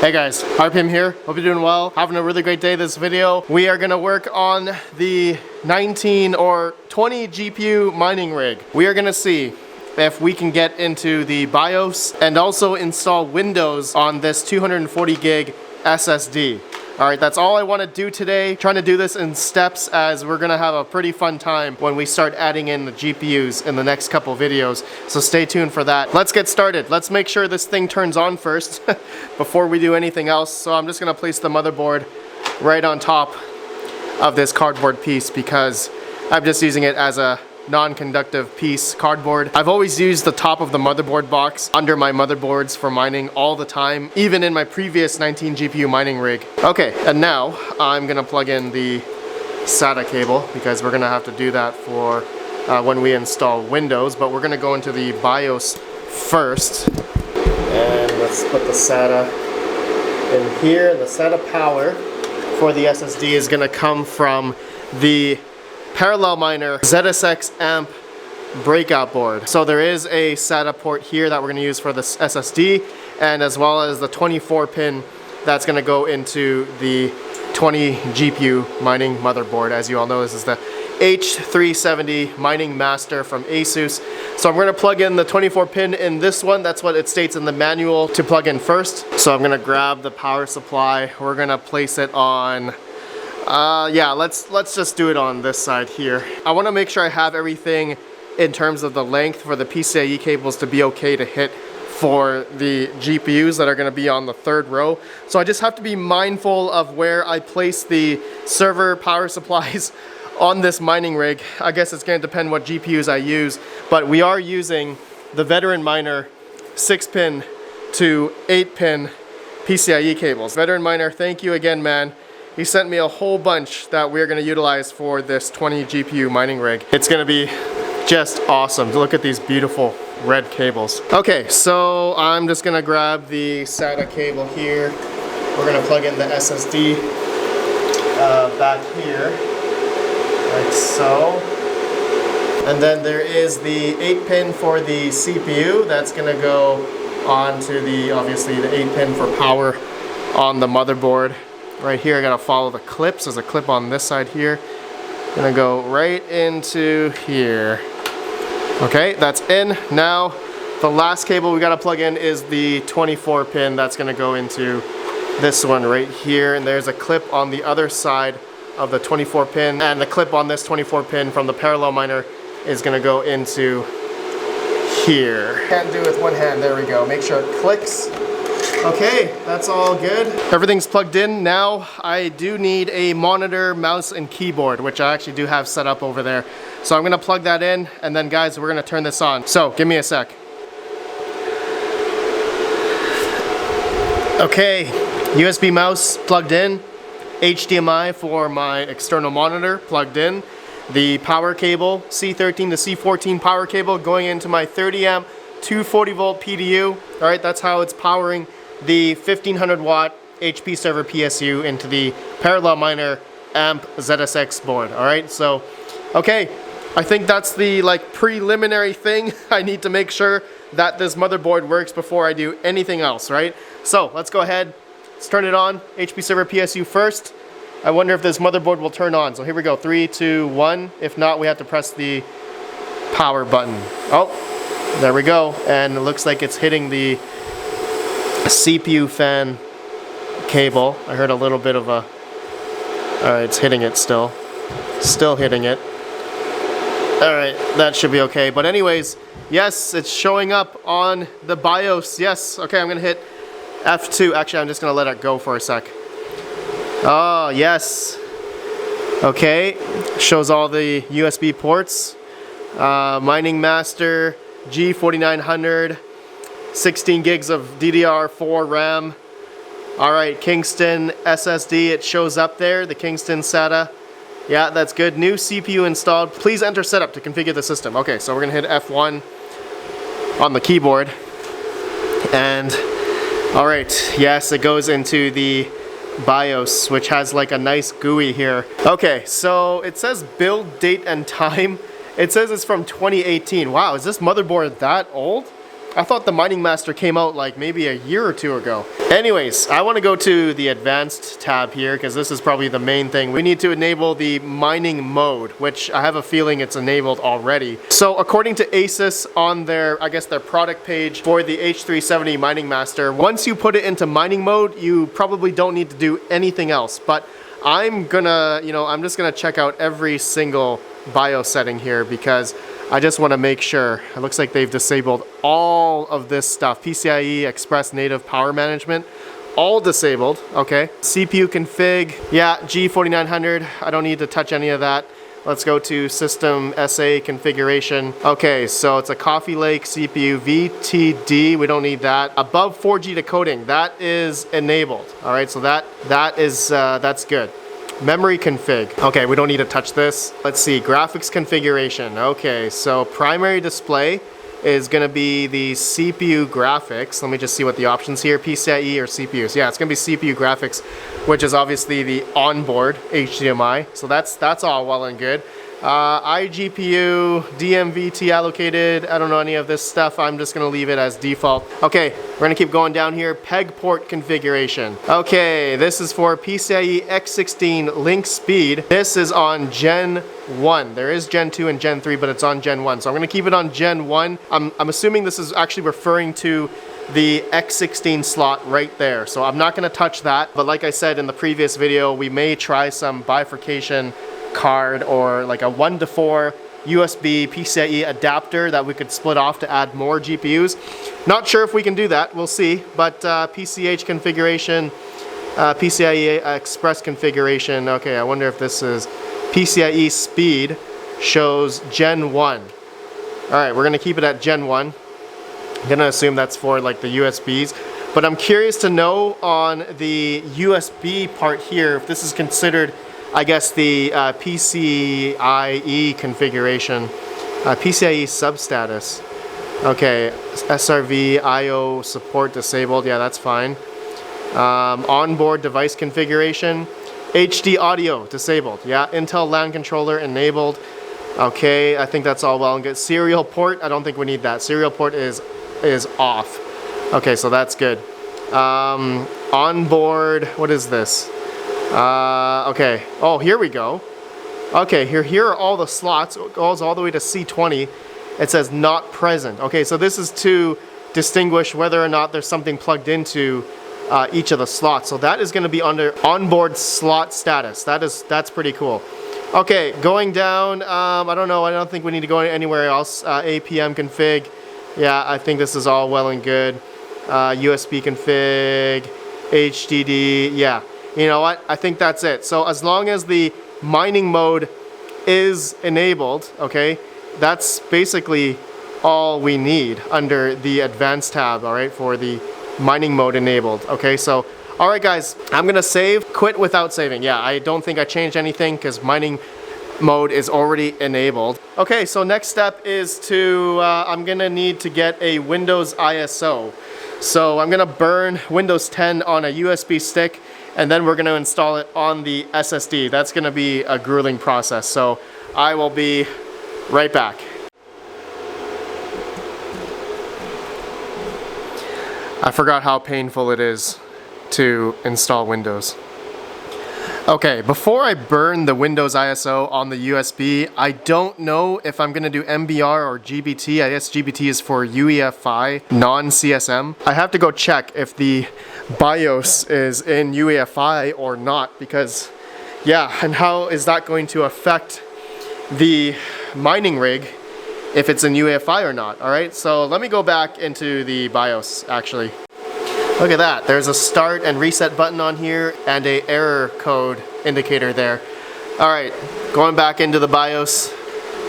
Hey guys, RPM here. Hope you're doing well. Having a really great day this video. We are gonna work on the 19 or 20 GPU mining rig. We are gonna see if we can get into the BIOS and also install Windows on this 240 gig SSD. All right, that's all I want to do today. Trying to do this in steps as we're gonna have a pretty fun time when we start adding in the GPUs in the next couple videos. So stay tuned for that. Let's get started. Let's make sure this thing turns on first before we do anything else. So I'm just gonna place the motherboard right on top of this cardboard piece because I'm just using it as a non-conductive piece cardboard. I've always used the top of the motherboard box under my motherboards for mining all the time, even in my previous 19 GPU mining rig. Okay, and now I'm gonna plug in the SATA cable because we're gonna have to do that for when we install Windows, but we're gonna go into the BIOS first. And let's put the SATA in here. The SATA power for the SSD is gonna come from the parallel miner ZSX amp breakout board. So there is a SATA port here that we're going to use for this SSD, and as well as the 24 pin that's going to go into the 20 GPU mining motherboard. As you all know, this is the H370 mining master from Asus. So I'm going to plug in the 24 pin in this one. That's what it states in the manual to plug in first. So I'm going to grab the power supply. We're going to place it on yeah, let's just do it on this side here. I want to make sure I have everything in terms of the length for the PCIe cables to be okay to hit for the GPUs that are going to be on the third row. So I just have to be mindful of where I place the server power supplies on this mining rig. I guess it's going to depend what GPUs I use, but we are using the Veteran Miner 6-pin to 8-pin PCIe cables. Veteran Miner, thank you again, man. He sent me a whole bunch that we're going to utilize for this 20 GPU mining rig. It's going to be just awesome. Look at these beautiful red cables. Okay, so I'm just going to grab the SATA cable here. We're going to plug in the SSD back here, like so. And then there is the 8-pin for the CPU. That's going to go onto the, obviously, the 8-pin for power on the motherboard. Right here, I gotta follow the clips. There's a clip on this side here. Gonna go right into here. Okay, that's in. Now, the last cable we gotta plug in is the 24 pin. That's gonna go into this one right here. And there's a clip on the other side of the 24 pin. And the clip on this 24 pin from the parallel miner is gonna go into here. Can't do it with one hand, there we go. Make sure it clicks. Okay, that's all good. Everything's plugged in. Now I do need a monitor, mouse, and keyboard, which I actually do have set up over there. So I'm gonna plug that in, and then guys, we're gonna turn this on. So give me a sec. Okay, USB mouse plugged in. HDMI for my external monitor plugged in. The power cable, C13 to C14 power cable going into my 30 amp 240 volt PDU. All right, that's how it's powering the 1500 watt HP server PSU into the parallel miner amp ZSX board. All right, so okay, I think that's the like preliminary thing. I need to make sure that this motherboard works before I do anything else, right? So let's go ahead, let's turn it on. HP server PSU first. I wonder if this motherboard will turn on. So here we go, 3, 2, 1. If not, we have to press the power button. Oh, there we go, and it looks like it's hitting the CPU fan cable. I heard a little bit of a... Alright, it's hitting it still. Still hitting it. Alright, that should be okay. But anyways, yes, it's showing up on the BIOS. Yes, okay, I'm going to hit F2. Actually, I'm just going to let it go for a sec. Oh, yes. Okay, shows all the USB ports. Mining Master, G4900, 16 gigs of DDR4 RAM. Alright, Kingston SSD, it shows up there, the Kingston SATA. Yeah, that's good. New CPU installed. Please enter setup to configure the system. Okay, so we're gonna hit F1 on the keyboard. And, alright, yes, it goes into the BIOS, which has like a nice GUI here. Okay, so it says build date and time. It says it's from 2018. Wow, is this motherboard that old? I thought the Mining Master came out like maybe a year or two ago. Anyways, I want to go to the advanced tab here because this is probably the main thing. We need to enable the mining mode, which I have a feeling it's enabled already. So according to Asus on their, I guess their product page for the H370 Mining Master, once you put it into mining mode, you probably don't need to do anything else. But I'm gonna, I'm just gonna check out every single BIOS setting here because I just want to make sure. It looks like they've disabled all of this stuff. PCIe Express Native Power Management, all disabled, okay. CPU config, yeah, G4900, I don't need to touch any of that. Let's go to System SA configuration. Okay, so it's a Coffee Lake CPU VTD, we don't need that. Above 4G decoding, that is enabled, all right, so that's good. Memory config. Okay, we don't need to touch this. Let's see, graphics configuration. Okay, so primary display is gonna be the CPU graphics. Let me just see what the options here, PCIe or CPUs. Yeah, it's gonna be CPU graphics, which is obviously the onboard HDMI. So that's all well and good. iGPU, DMVT allocated, I don't know any of this stuff. I'm just gonna leave it as default. Okay, we're gonna keep going down here. PEG port configuration. Okay, this is for PCIe X16 link speed. This is on Gen 1. There is Gen 2 and Gen 3, but it's on Gen 1. So I'm gonna keep it on Gen 1. I'm assuming this is actually referring to the X16 slot right there. So I'm not gonna touch that. But like I said in the previous video, we may try some bifurcation card or like a 1-to-4 USB PCIe adapter that we could split off to add more GPUs. Not sure if we can do that, we'll see. But PCH configuration, PCIe Express configuration. Okay, I wonder if this is PCIe speed shows Gen 1. All right, we're gonna keep it at Gen 1. I'm gonna assume that's for like the USBs. But I'm curious to know on the USB part here if this is considered, I guess, the PCIe configuration, PCIe substatus. Okay, SRV IO support disabled. Yeah, that's fine. Onboard device configuration, HD audio disabled. Yeah, Intel LAN controller enabled. Okay, I think that's all well and good. Serial port, I don't think we need that. Serial port is off. Okay, so that's good. Onboard, what is this? Okay. Oh, here we go. Okay, here are all the slots. It goes all the way to C20. It says not present. Okay, so this is to distinguish whether or not there's something plugged into each of the slots. So that is going to be under onboard slot status. That's pretty cool. Okay, going down. I don't know. I don't think we need to go anywhere else. APM config. Yeah, I think this is all well and good. USB config, HDD. Yeah. You know what? I think that's it. So as long as the mining mode is enabled, okay, that's basically all we need under the advanced tab, all right, for the mining mode enabled. Okay, so all right guys, I'm gonna save, quit without saving. Yeah, I don't think I changed anything because mining mode is already enabled. Okay, so next step is to I'm gonna need to get a Windows ISO. So I'm gonna burn Windows 10 on a USB stick, and then we're going to install it on the SSD. That's going to be a grueling process, so I will be right back. I forgot how painful it is to install Windows. Okay, before I burn the Windows ISO on the USB, I don't know if I'm going to do MBR or GBT. I guess GBT is for UEFI, non-CSM. I have to go check if the BIOS is in UEFI or not, because yeah, and how is that going to affect the mining rig if it's in UEFI or not? All right, so let me go back into the BIOS actually. Look at that, there's a start and reset button on here and a error code indicator there. All right, going back into the BIOS.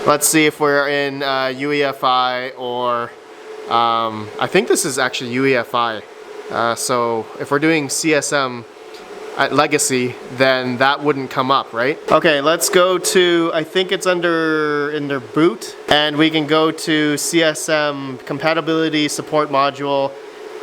Let's see if we're in UEFI or I think this is actually UEFI. So if we're doing CSM at legacy, then that wouldn't come up, right? Okay, let's go to, I think it's under boot, and we can go to CSM compatibility support module,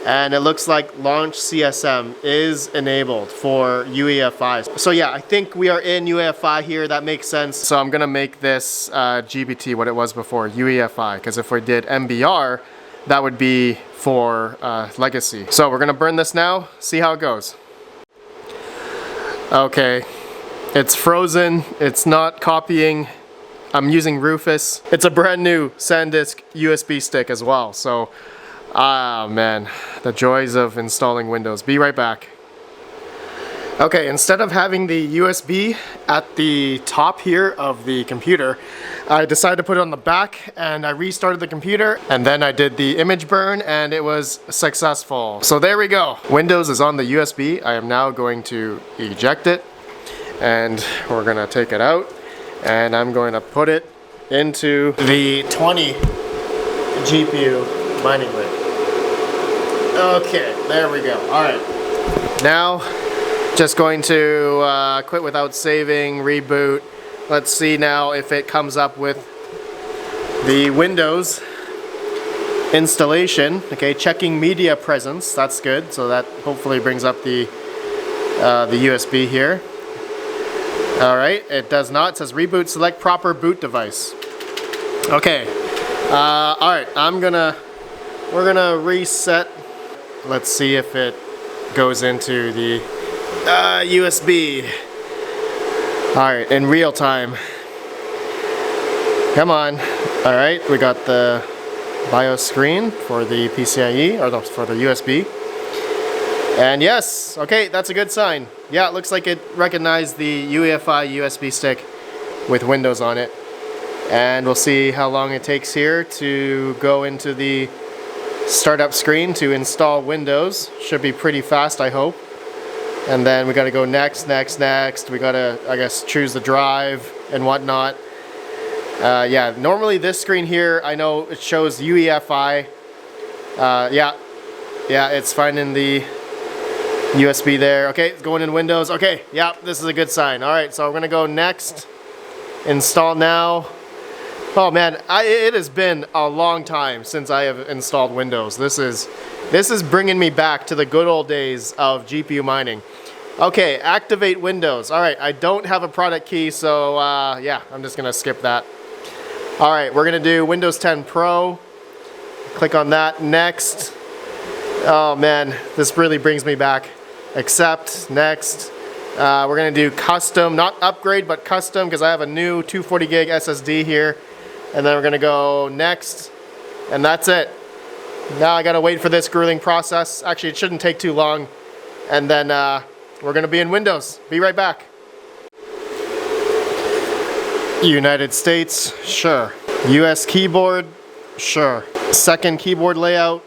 and it looks like launch CSM is enabled for UEFI. So yeah, I think we are in UEFI here. That makes sense. So I'm gonna make this GBT what it was before, UEFI, because if we did MBR, that would be for legacy. So we're gonna burn this now, see how it goes. Okay, it's frozen, it's not copying. I'm using Rufus. It's a brand new SanDisk USB stick as well. So, man, the joys of installing Windows. Be right back. Okay, instead of having the USB at the top here of the computer, I decided to put it on the back and I restarted the computer and then I did the image burn and it was successful. So there we go. Windows is on the USB. I am now going to eject it and we're gonna take it out and I'm going to put it into the 20 GPU mining rig. Okay, there we go. All right, now just going to quit without saving, reboot. Let's see now if it comes up with the Windows installation. Okay, checking media presence, that's good. So that hopefully brings up the USB here. All right, it does not. It says reboot, select proper boot device. Okay, all right, we're gonna reset. Let's see if it goes into the USB. Alright, in real time. Come on. Alright, we got the BIOS screen for the PCIe, or for the USB. And yes, okay, that's a good sign. Yeah, it looks like it recognized the UEFI USB stick with Windows on it. And we'll see how long it takes here to go into the startup screen to install Windows. Should be pretty fast, I hope. And then we gotta go next. We gotta, I guess, choose the drive and whatnot. Yeah, normally this screen here, I know it shows UEFI. Yeah, it's finding the USB there. Okay, it's going in Windows. Okay, yeah, this is a good sign. All right, so we're gonna go next. Install now. Oh man, it has been a long time since I have installed Windows. This is bringing me back to the good old days of GPU mining. Okay, activate Windows. All right, I don't have a product key, so yeah, I'm just gonna skip that. All right, we're gonna do Windows 10 Pro. Click on that, next. Oh man, this really brings me back. Accept, next. We're gonna do custom, not upgrade, but custom, because I have a new 240 gig SSD here. And then we're gonna go next, and that's it. Now I gotta wait for this grueling process. Actually, it shouldn't take too long. And then we're gonna be in Windows. Be right back. United States, sure. US keyboard, sure. Second keyboard layout,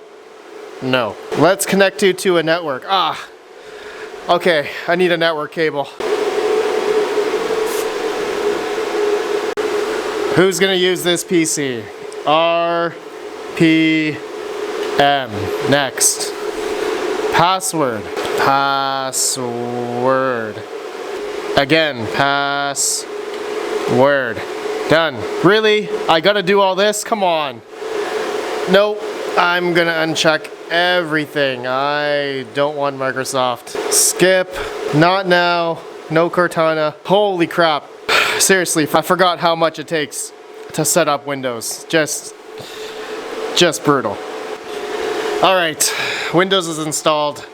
no. Let's connect you to a network. Okay, I need a network cable. Who's gonna use this PC? RPM. Next. Password. Again, password. Done. Really? I gotta do all this? Come on. Nope. I'm gonna uncheck everything. I don't want Microsoft. Skip. Not now. No Cortana. Holy crap. Seriously, I forgot how much it takes to set up Windows. Just brutal. All right, Windows is installed.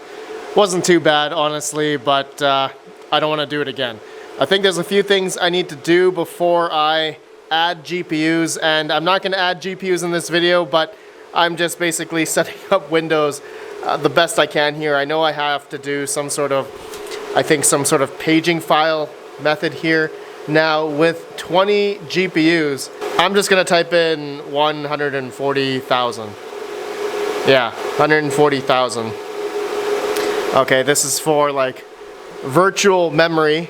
Wasn't too bad, honestly, but I don't want to do it again. I think there's a few things I need to do before I add GPUs, and I'm not going to add GPUs in this video, but I'm just basically setting up Windows the best I can here. I know I have to do some sort of paging file method here. Now with 20 GPUs, I'm just gonna type in 140,000. Yeah, 140,000. Okay, this is for like virtual memory.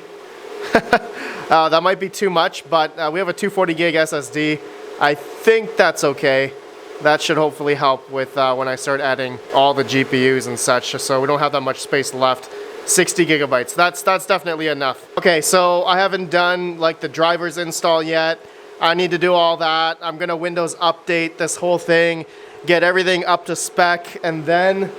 That might be too much, but we have a 240 gig SSD. I think that's okay. That should hopefully help with when I start adding all the GPUs and such, so we don't have that much space left. 60 gigabytes, that's definitely enough. Okay, so I haven't done like the drivers install yet. I need to do all that. I'm gonna Windows update this whole thing, get everything up to spec, and then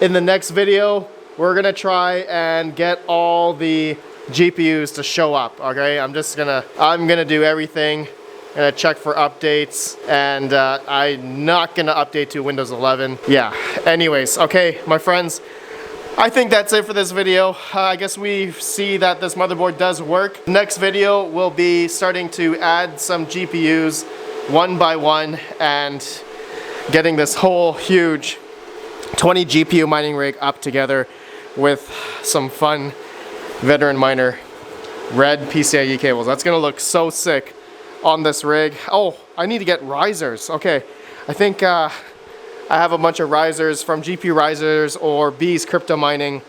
in the next video, we're gonna try and get all the GPUs to show up, okay? I'm gonna do everything gonna check for updates, and I'm not gonna update to Windows 11. Yeah, anyways, okay, my friends, I think that's it for this video. I guess we see that this motherboard does work. Next video will be starting to add some GPUs one by one and getting this whole huge 20 GPU mining rig up together with some fun veteran miner red PCIe cables. That's gonna look so sick on this rig. Oh, I need to get risers. Okay, I think I have a bunch of risers from GPU risers or B's crypto mining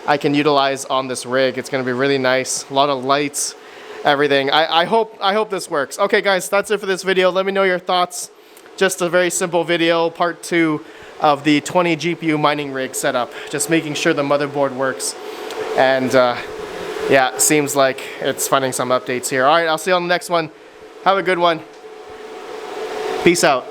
I can utilize on this rig. It's gonna be really nice. A lot of lights, everything. I hope this works. Okay guys, that's it for this video. Let me know your thoughts. Just a very simple video, part 2 of the 20 GPU mining rig setup. Just making sure the motherboard works. And yeah, seems like it's finding some updates here. All right, I'll see you on the next one. Have a good one. Peace out.